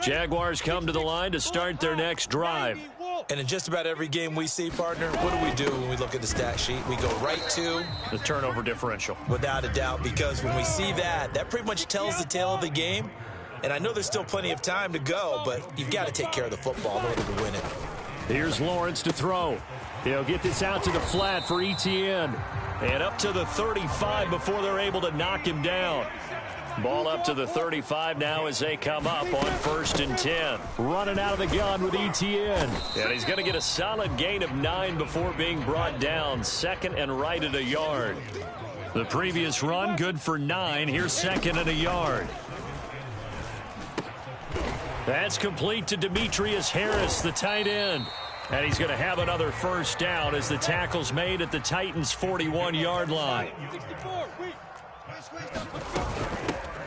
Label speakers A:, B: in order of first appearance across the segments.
A: Jaguars come to the line to start their next drive.
B: And in just about every game we see, partner, what do when we look at the stat sheet? We go right to
A: the turnover differential.
B: Without a doubt, because when we see that pretty much tells the tale of the game. And I know there's still plenty of time to go, but you've got to take care of the football in order to win it.
A: Here's Lawrence to throw. He'll get this out to the flat for Etienne. And up to the 35 before they're able to knock him down. Ball up to the 35 now as they come up on 1st and 10. Running out of the gun with Etienne. And he's going to get a solid gain of 9 before being brought down. 2nd and right at a yard. The previous run good for 9. Here's 2nd and a yard. That's complete to Demetrius Harris, the tight end. And he's going to have another first down as the tackle's made at the Titans' 41-yard line.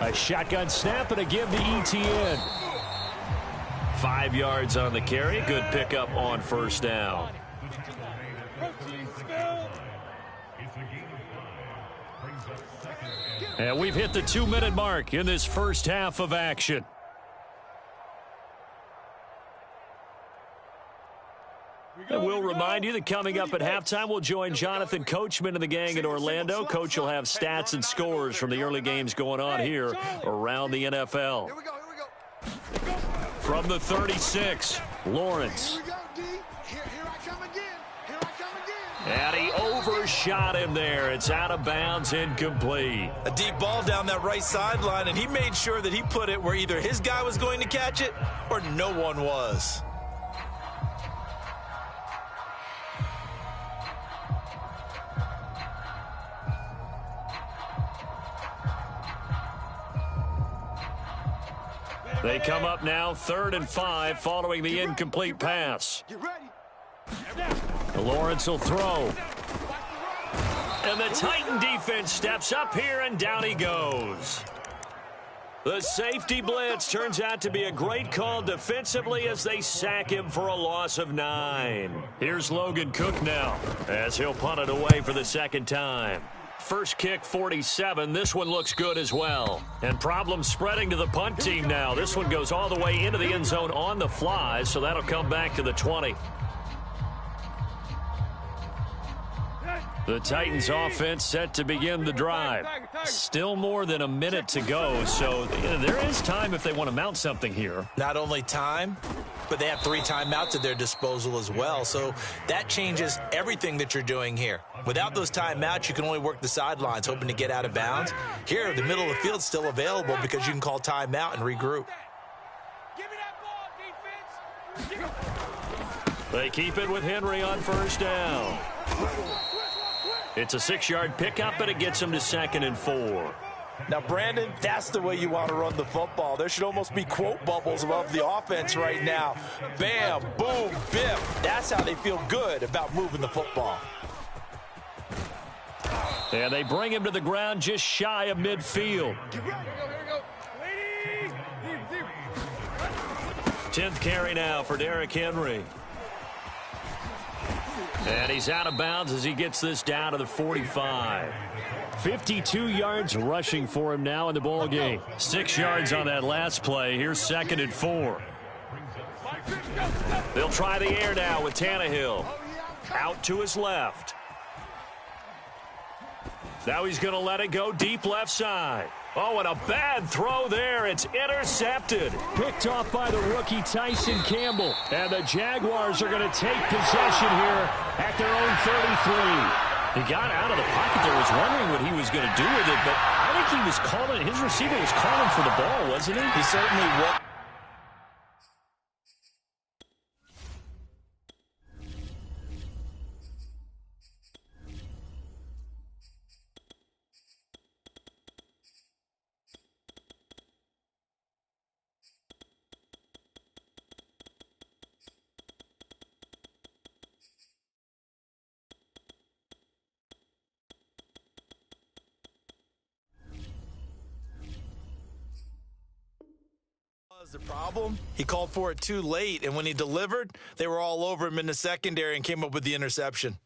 A: A shotgun snap and a give to Etienne. 5 yards on the carry. Good pickup on first down. And we've hit the 2-minute mark in this first half of action. And we'll remind you that coming up at halftime, we'll join Jonathan Coachman and the gang in Orlando. Coach will have stats and scores from the early games going on here around the NFL. From the 36, Lawrence. And he overshot him there. It's out of bounds, incomplete.
B: A deep ball down that right sideline, and he made sure that he put it where either his guy was going to catch it or no one was.
A: They come up now 3rd and 5 following the incomplete pass. Lawrence will throw. And the Titan defense steps up here and down he goes. The safety blitz turns out to be a great call defensively as they sack him for a loss of 9. Here's Logan Cook now as he'll punt it away for the 2nd time. First kick, 47. This one looks good as well. And problems spreading to the punt team now. This one goes all the way into the end zone on the fly, so that'll come back to the 20. The Titans offense set to begin the drive. Still more than a minute to go, so there is time if they want to mount something here.
B: Not only time, but they have 3 timeouts at their disposal as well, so that changes everything that you're doing here. Without those timeouts, you can only work the sidelines, hoping to get out of bounds. Here, the middle of the field's still available because you can call timeout and regroup.
A: They keep it with Henry on first down. It's a 6-yard pickup, and it gets him to 2nd and 4.
B: Now, Brandon, that's the way you want to run the football. There should almost be quote bubbles above the offense right now. Bam, boom, biff. That's how they feel good about moving the football.
A: And they bring him to the ground just shy of midfield. 10th carry now for Derrick Henry. And he's out of bounds as he gets this down to the 45. 52 yards rushing for him now in the ball game. 6 yards on that last play. Here's 2nd and 4. They'll try the air now with Tannehill. Out to his left. Now he's going to let it go deep left side. Oh, and a bad throw there. It's intercepted. Picked off by the rookie Tyson Campbell. And the Jaguars are going to take possession here at their own 33. He got out of the pocket there, was wondering what he was going to do with it, but I think he was calling, his receiver was calling for the ball, wasn't he?
B: He certainly was. The problem, he called for it too late, and when he delivered, they were all over him in the secondary and came up with the interception.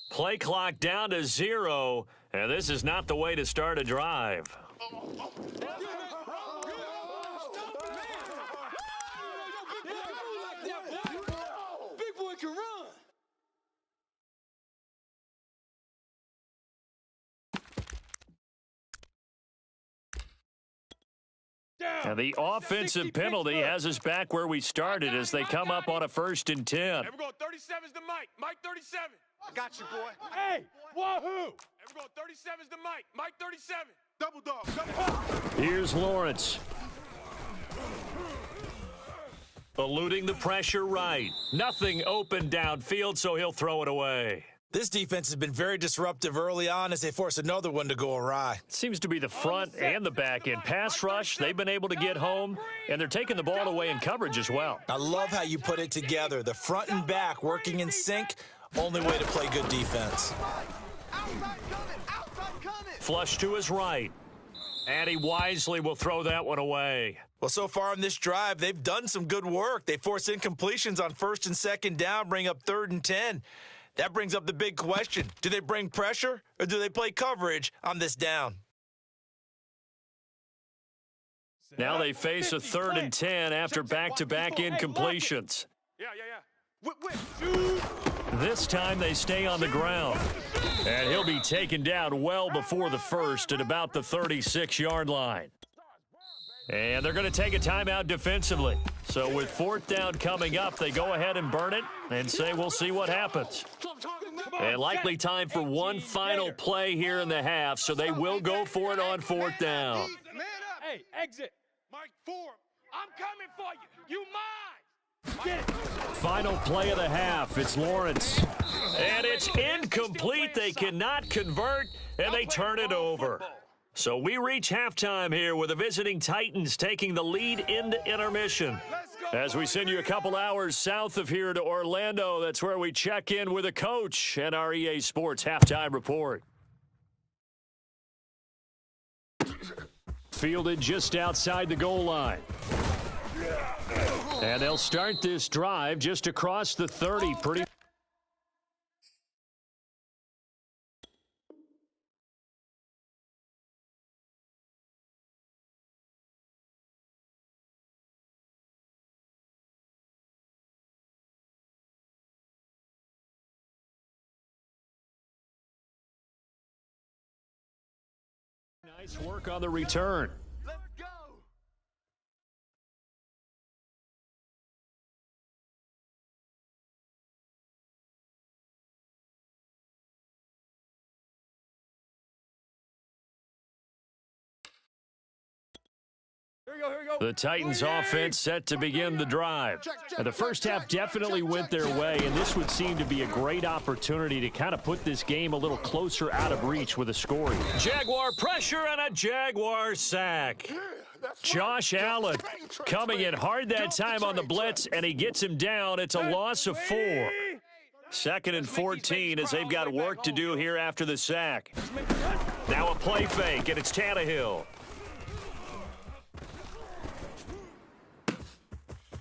A: Play clock down to 0, and this is not the way to start a drive.
C: Big boy can run.
A: And the offensive penalty has us back where we started as they come up on a 1st and 10.
C: Hey, we're going 37's to Mike. Mike 37. I got you, boy. Hey, wahoo! Hey, we're going 37's to Mike. Mike 37. Double dog.
A: Here's Lawrence. Eluding the pressure right. Nothing open downfield, so he'll throw it away.
B: This defense has been very disruptive early on as they force another one to go awry.
A: Seems to be the front and the back end. Pass rush, they've been able to get home, and they're taking the ball away in coverage as well.
B: I love how you put it together. The front and back working in sync, only way to play good defense.
A: Flush to his right. And he wisely will throw that one away.
B: Well, so far in this drive, they've done some good work. They force incompletions on 1st and 2nd down, bring up 3rd and 10. That brings up the big question. Do they bring pressure or do they play coverage on this down?
A: Now they face a 3rd and 10 after back-to-back incompletions. This time they stay on the ground. And he'll be taken down well before the 1st at about the 36-yard line. And they're going to take a timeout defensively. So with 4th down coming up, they go ahead and burn it and say we'll see what happens. And likely time for one final play here in the half, so they will go for it on 4th down.
C: Hey, exit. Mike 4, I'm coming for you. You mine. Get it.
A: Final play of the half. It's Lawrence. And it's incomplete. They cannot convert, and they turn it over. So we reach halftime here with the visiting Titans taking the lead into intermission. As we send you a couple hours south of here to Orlando, that's where we check in with a coach and our EA Sports halftime report. Fielded just outside the goal line. And they'll start this drive just across the 30. Pretty. Nice work on the return.
C: Let's go. Here we go.
A: The Titans offense set to begin the drive. And the first half definitely went their way, and this would seem to be a great opportunity to kind of put this game a little closer out of reach with a scoring. Jaguar pressure and a Jaguar sack. Josh Allen coming in hard that time on the blitz, and he gets him down. It's a loss of 4. 2nd and 14 as they've got work to do here after the sack. Now a play fake, and it's Tannehill.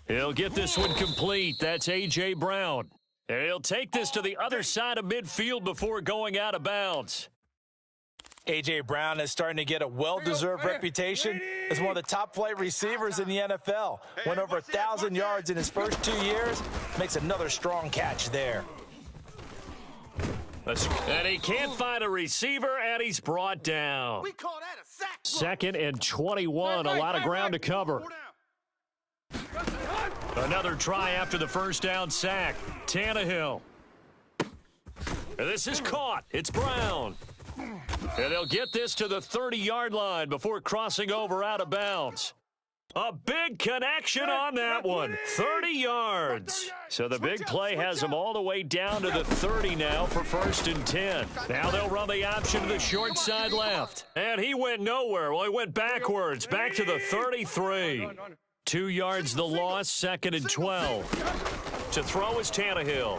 A: He'll get this one complete. That's A.J. Brown. And he'll take this to the other side of midfield before going out of bounds.
B: A.J. Brown is starting to get a well-deserved reputation as one of the top-flight receivers in the NFL. Went over 1,000 yards in his first 2 years. Makes another strong catch there.
A: And he can't find a receiver, and he's brought down.
C: We call that a sack.
A: 2nd and 21. A lot of ground to cover. Another try after the first down sack. Tannehill. And this is caught. It's Brown. And they'll get this to the 30-yard line before crossing over out of bounds. A big connection on that one. 30 yards. So the big play has them all the way down to the 30 now for 1st and 10. Now they'll run the option to the short side left. And he went nowhere. Well, he went backwards, back to the 33. 2 yards the loss, 2nd and 12. To throw is Tannehill.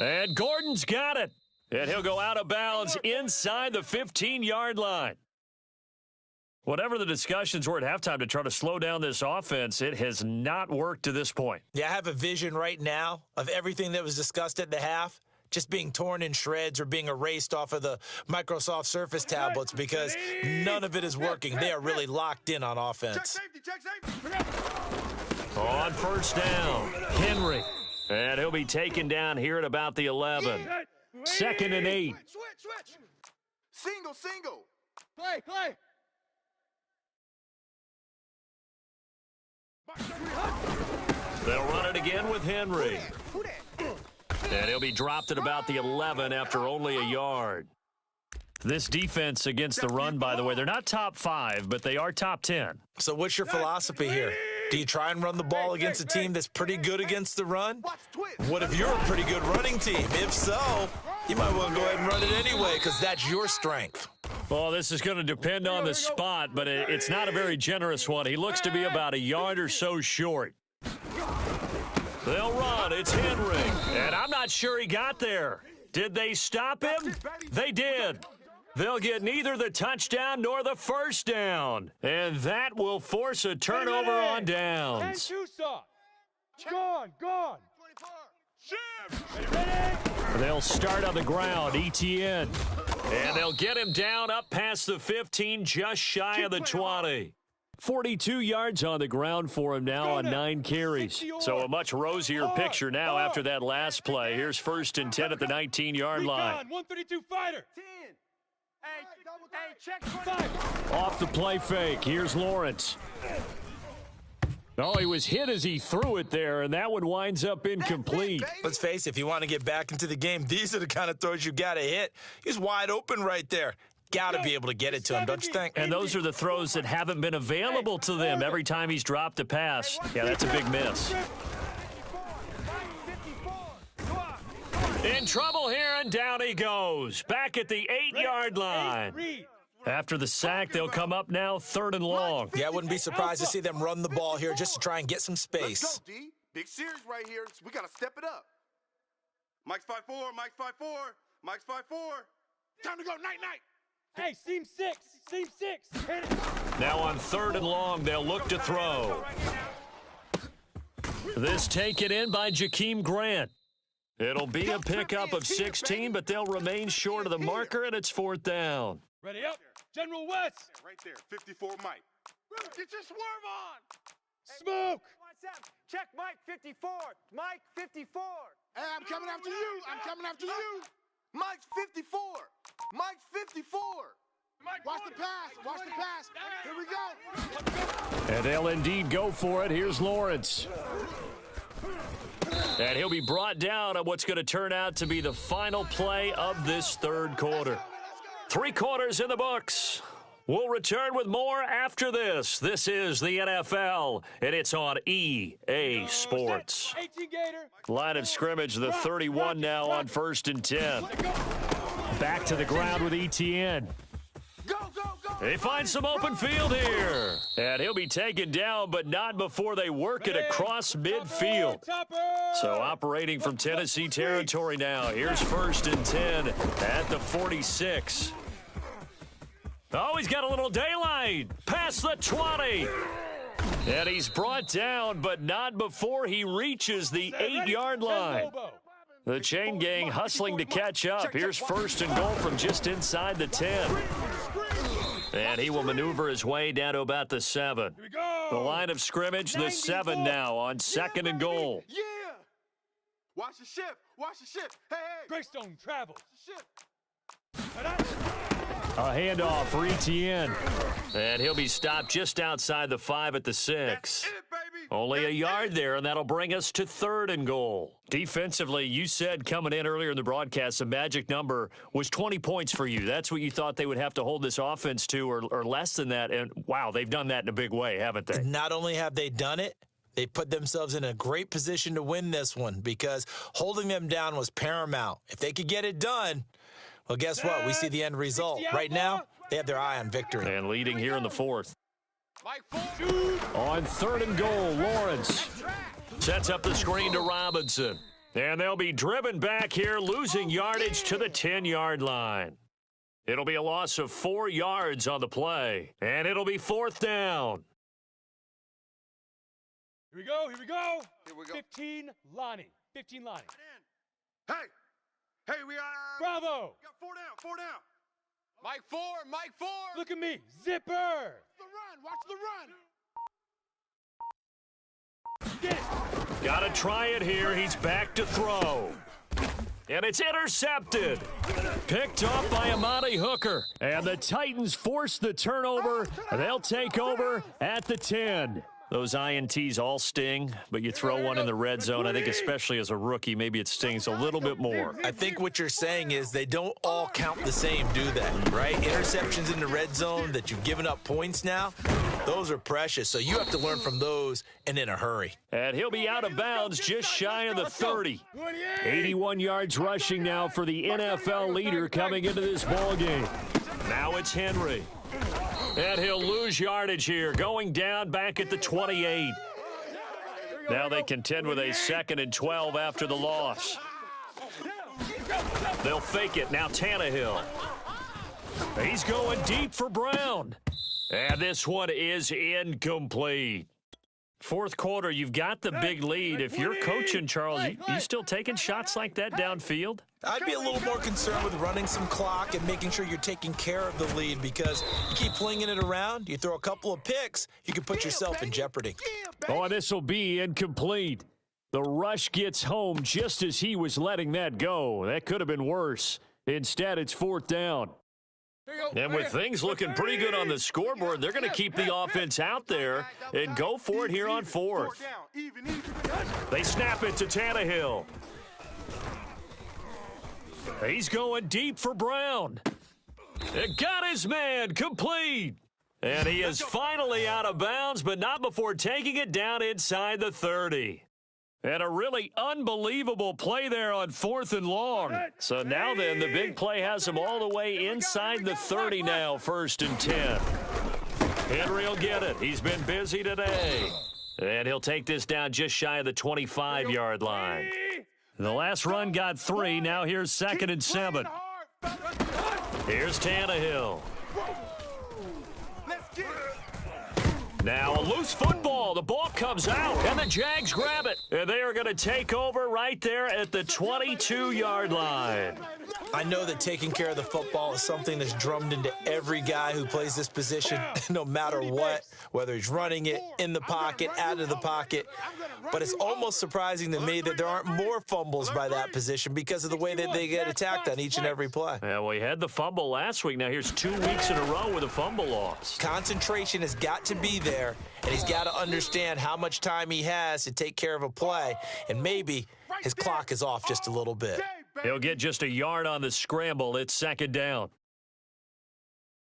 A: And Gordon's got it. And he'll go out of bounds inside the 15-yard line. Whatever the discussions were at halftime to try to slow down this offense, it has not worked to this point.
B: Yeah, I have a vision right now of everything that was discussed at the half just being torn in shreds or being erased off of the Microsoft Surface tablets because none of it is working. They are really locked in on offense.
C: Check safety.
A: On first down, Henry. And he'll be taken down here at about the 11. 2nd and 8.
C: Switch. Single.
D: Play.
A: They'll run it again with Henry. And he'll be dropped at about the 11 after only a yard. This defense against the run, by the way, they're not top 5, but they are top 10.
B: So what's your philosophy here? Do you try and run the ball against a team that's pretty good against the run? What if you're a pretty good running team? If so, you might want to go ahead and run it anyway because that's your strength.
A: Well, this is going to depend on the spot, but it's not a very generous one. He looks to be about a yard or so short. They'll run. It's Henry. And I'm not sure he got there. Did they stop him? They did. They'll get neither the touchdown nor the first down. And that will force a turnover on downs.
D: Gone.
A: They'll start on the ground, ETN. And they'll get him down up past the 15, just shy of the 20. 42 yards on the ground for him now on 9 carries. So a much rosier picture now after that last play. Here's 1st and 10 at the 19-yard line.
D: 132 fighter.
C: 10. Hey, check 5.
A: Off the play fake. Here's Lawrence. Oh, he was hit as he threw it there, and that one winds up incomplete.
B: Let's face it, if you want to get back into the game, these are the kind of throws you got to hit. He's wide open right there. Got to be able to get it to him, don't you think?
A: And those are the throws that haven't been available to them every time he's dropped a pass. Yeah, that's a big miss. In trouble here, and down he goes. Back at the 8-yard line. After the sack, they'll come up now 3rd and long.
B: Yeah, I wouldn't be surprised to see them run the ball here just to try and get some space.
C: Let's go, D. Big series right here. We got to step it up. Mike's 5-4. Mike's 5-4. Time to go. Night.
D: Hey, seam 6. Hit it.
A: Now on 3rd and long, they'll look to throw. This taken in by Jakeem Grant. It'll be a pickup of 16, but they'll remain short of the marker, and it's 4th down.
D: Ready up. General West.
C: Right there. 54 Mike. Get your swerve on.
D: Smoke.
E: Check Mike 54. Mike 54.
C: Hey, I'm coming after you. Mike's 54. Mike's 54. Watch the pass. Here we go.
A: And they'll indeed go for it. Here's Lawrence. And he'll be brought down on what's going to turn out to be the final play of this 3rd quarter. 3 quarters in the books. We'll return with more after this. This is the NFL, and it's on EA Sports.
D: 18 Gator.
A: Line of scrimmage, the 31 now on 1st and 10. Back to the ground with ETN. They find some open field here. And he'll be taken down, but not before they work it across midfield. So operating from Tennessee territory now. Here's 1st and 10 at the 46. Oh, he's got a little daylight. Past the 20. And he's brought down, but not before he reaches the 8-yard line. The chain gang hustling to catch up. Here's 1st and goal from just inside the 10. And he will maneuver his way down to about the 7. The line of scrimmage, the 7 now on 2nd and goal.
C: Yeah. Watch the shift. Hey.
D: Greystone travel.
A: A handoff for ETN. And he'll be stopped just outside the 5 at the 6. Only a yard there, and that'll bring us to 3rd and goal. Defensively, you said coming in earlier in the broadcast, the magic number was 20 points for you. That's what you thought they would have to hold this offense to, or less than that. And, wow, they've done that in a big way, haven't they?
B: Not only have they done it, they put themselves in a great position to win this one because holding them down was paramount. If they could get it done, well, guess what? We see the end result. Right now, they have their eye on victory.
A: And leading here in the 4th. On 3rd and goal, Lawrence sets up the screen to Robinson. And they'll be driven back here, losing yardage to the 10-yard line. It'll be a loss of 4 yards on the play, and it'll be 4th down.
D: Here we go. Here we go.
C: Here we go.
D: 15 Lonnie. 15 Lonnie.
C: Hey, we got.
D: Bravo.
C: We got 4 down. 4 down. Mike 4. Mike 4.
D: Look at me. Zipper.
C: The run. Watch the run.
D: Get it.
A: Got to try it here. He's back to throw. And it's intercepted. Picked off by Amani Hooker. And the Titans force the turnover. They'll take over at the 10. Those INTs all sting, but you throw one in the red zone, I think especially as a rookie, maybe it stings a little bit more.
B: I think what you're saying is they don't all count the same, do they? Right? Interceptions in the red zone that you've given up points now, those are precious. So you have to learn from those and in a hurry.
A: And he'll be out of bounds just shy of the 30. 81 yards rushing now for the NFL leader coming into this ballgame. Now it's Henry. And he'll lose yardage here, going down back at the 28. Now they contend with a 2nd and 12 after the loss. They'll fake it. Now Tannehill. He's going deep for Brown. And this one is incomplete. 4th quarter, you've got the big lead. If you're coaching, Charles, you still taking shots like that downfield?
B: I'd be a little more concerned with running some clock and making sure you're taking care of the lead, because you keep flinging it around, you throw a couple of picks, you can put yourself in jeopardy.
A: Oh, and this will be incomplete. The rush gets home just as he was letting that go. That could have been worse. Instead, it's 4th down. And with things looking pretty good on the scoreboard, they're going to keep the offense out there and go for it here on 4th. They snap it to Tannehill. He's going deep for Brown. It got his man complete. And he is finally out of bounds, but not before taking it down inside the 30. And a really unbelievable play there on 4th and long. So now then, the big play has him all the way inside the 30 now, 1st and 10. Henry will get it. He's been busy today. And he'll take this down just shy of the 25-yard line. The last run got 3. Now here's 2nd and 7. Here's Tannehill. Now a loose football. The ball comes out, and the Jags grab it. And they are going to take over right there at the 22-yard line.
B: I know that taking care of the football is something that's drummed into every guy who plays this position, no matter what, whether he's running it, in the pocket, out of the pocket. But it's almost surprising to me that there aren't more fumbles by that position because of the way that they get attacked on each and every play.
A: Yeah, well, he had the fumble last week. Now here's 2 weeks in a row with a fumble loss.
B: Concentration has got to be there, and he's got to understand how much time he has to take care of a play, and maybe his clock is off just a little bit.
A: He'll get just a yard on the scramble. It's 2nd down.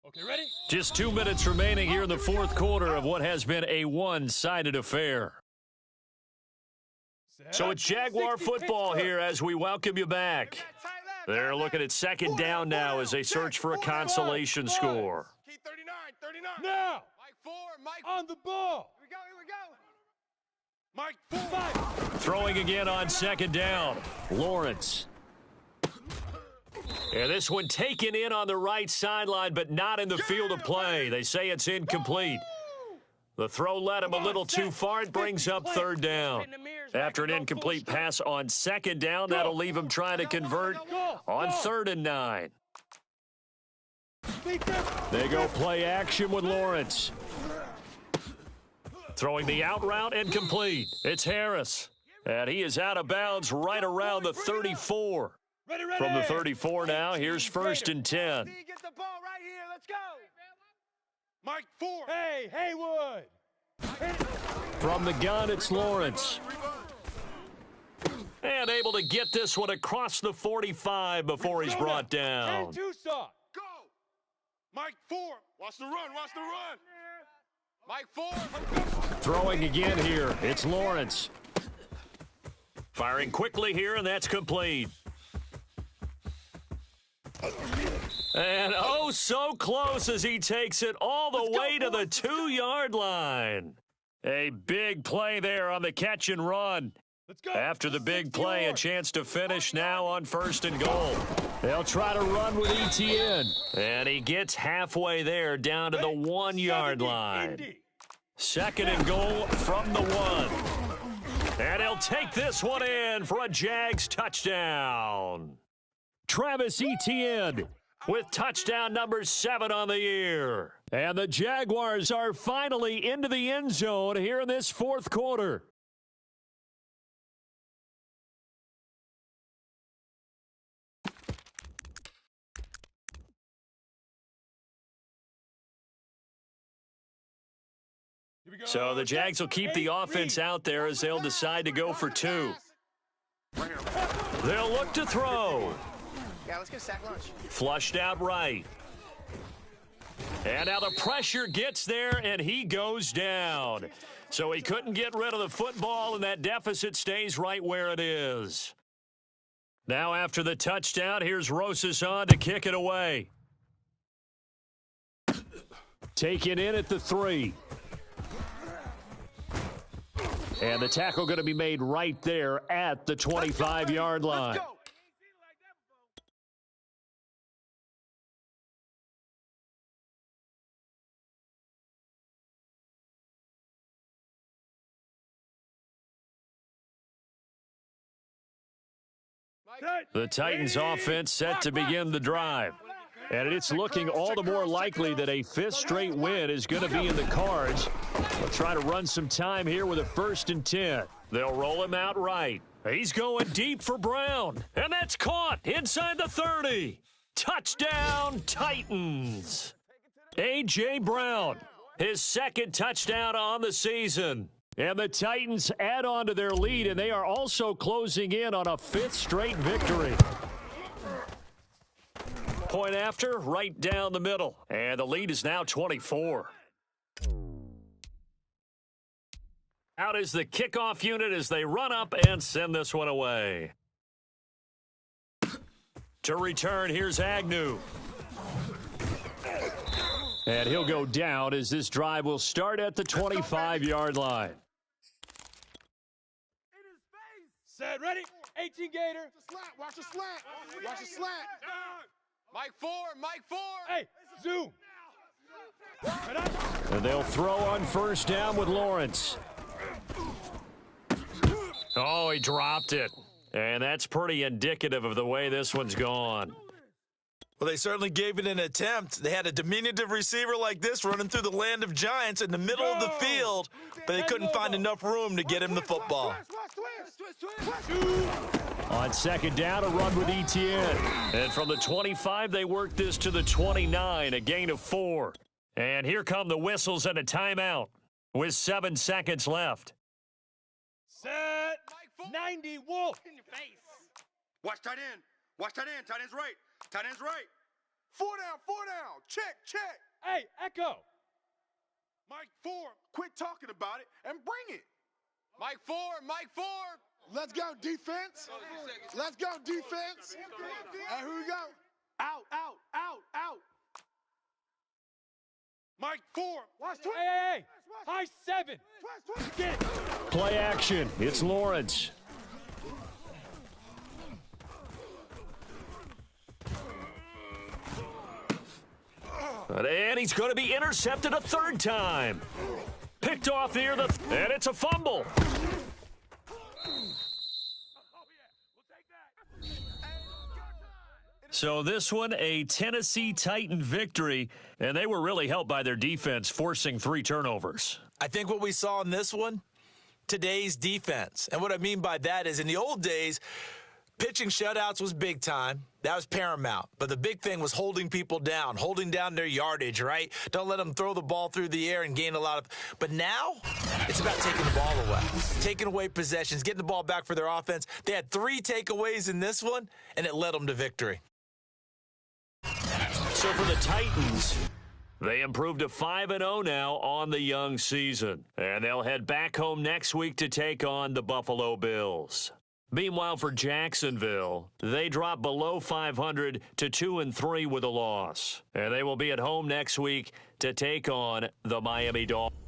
D: Okay, ready?
A: Just 2 minutes remaining here in the 4th quarter of what has been a one-sided affair. So it's Jaguar football here as we welcome you back. They're looking at 2nd down now as they search for a consolation score.
C: Key 39.
D: Now.
C: Mike 4. Mike.
D: On the ball.
C: Here we go. Mike 4.
A: Throwing again on 2nd down. Lawrence. And this one taken in on the right sideline, but not in the field of play. They say it's incomplete. The throw led him a little too far. It brings up 3rd down. After an incomplete pass on 2nd down, that'll leave him trying to convert on 3rd and 9. They go play action with Lawrence. Throwing the out route, incomplete. It's Harris. And he is out of bounds right around the 34. From the 34 now, here's 1st and 10.
E: Get the ball right here. Let's go.
C: Mike 4.
D: Hey, Haywood.
A: From the gun, it's Lawrence. And able to get this one across the 45 before he's brought down.
D: And Tucson.
C: Go. Mike 4. Watch the run. Watch the run. Mike 4.
A: Throwing again here. It's Lawrence. Firing quickly here, and that's complete. And oh, so close as he takes it all the way to the 2-yard line. A big play there on the catch and run.
D: Let's go.
A: After the big play, a chance to finish now on 1st and goal. They'll try to run with ETN. And he gets halfway there down to the 1-yard line. 2nd and goal from the 1. And he'll take this one in for a Jags touchdown. Travis Etienne with touchdown number 7 on the year. And the Jaguars are finally into the end zone here in this 4th quarter. So the Jags will keep the offense out there as they'll decide to go for 2. They'll look to throw.
E: Yeah, let's get a sack lunch.
A: Flushed out right. And now the pressure gets there, and he goes down. So he couldn't get rid of the football, and that deficit stays right where it is. Now after the touchdown, here's Rosas on to kick it away. Taken in at the 3. And the tackle going to be made right there at the 25-yard line. The Titans offense set to begin the drive. And it's looking all the more likely that a 5th straight win is going to be in the cards. They'll try to run some time here with a 1st and 10. They'll roll him out right. He's going deep for Brown. And that's caught inside the 30. Touchdown, Titans. A.J. Brown, his 2nd touchdown on the season. And the Titans add on to their lead, and they are also closing in on a 5th straight victory. Point after, right down the middle. And the lead is now 24. Out is the kickoff unit as they run up and send this one away. To return, here's Agnew. And he'll go down as this drive will start at the 25-yard line.
D: Set, ready? 18 Gator.
C: Watch the slant. Watch the slant. Mike 4.
D: Hey, zoom.
A: And they'll throw on 1st down with Lawrence. Oh, he dropped it. And that's pretty indicative of the way this one's gone.
B: Well, they certainly gave it an attempt. They had a diminutive receiver like this running through the land of giants in the middle of the field, but they couldn't find enough room to get him the football.
A: On 2nd down, a run with Etienne. And from the 25, they work this to the 29, a gain of 4. And here come the whistles and a timeout with 7 seconds left.
D: Set. 90 Wolf.
C: In your face. Watch tight end. Watch tight end. Tight end's right. Tight end's right. 4 down. Check.
D: Hey, Echo.
C: Mike 4. Quit talking about it and bring it. Mike 4. Let's go, defense. Let's go, defense. And who we go? Out. Mike 4. Watch
D: Hey. High 7. Get it.
A: Play action. It's Lawrence. And he's going to be intercepted a 3rd time. Picked off near the... And it's a fumble. So this one, a Tennessee Titan victory, and they were really helped by their defense, forcing 3 turnovers.
B: I think what we saw in this one, today's defense. And what I mean by that is in the old days, pitching shutouts was big time. That was paramount. But the big thing was holding people down, holding down their yardage, right? Don't let them throw the ball through the air and gain a lot of... But now, it's about taking the ball away, taking away possessions, getting the ball back for their offense. They had 3 takeaways in this one, and it led them to victory.
A: So for the Titans, they improved to 5-0 now on the young season. And they'll head back home next week to take on the Buffalo Bills. Meanwhile, for Jacksonville, they drop below 500 to 2-3 with a loss. And they will be at home next week to take on the Miami Dolphins.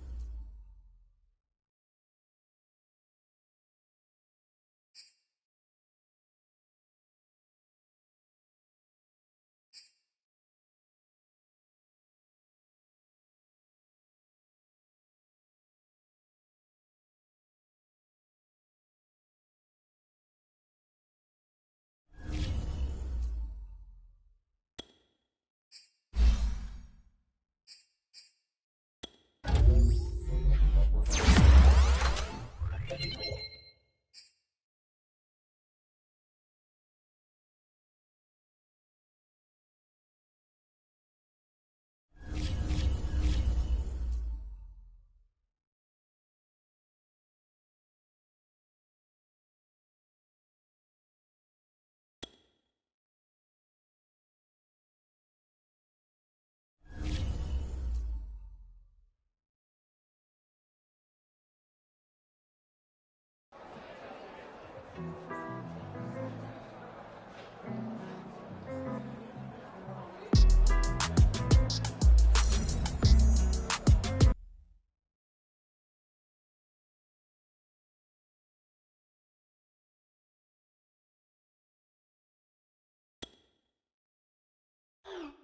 C: it.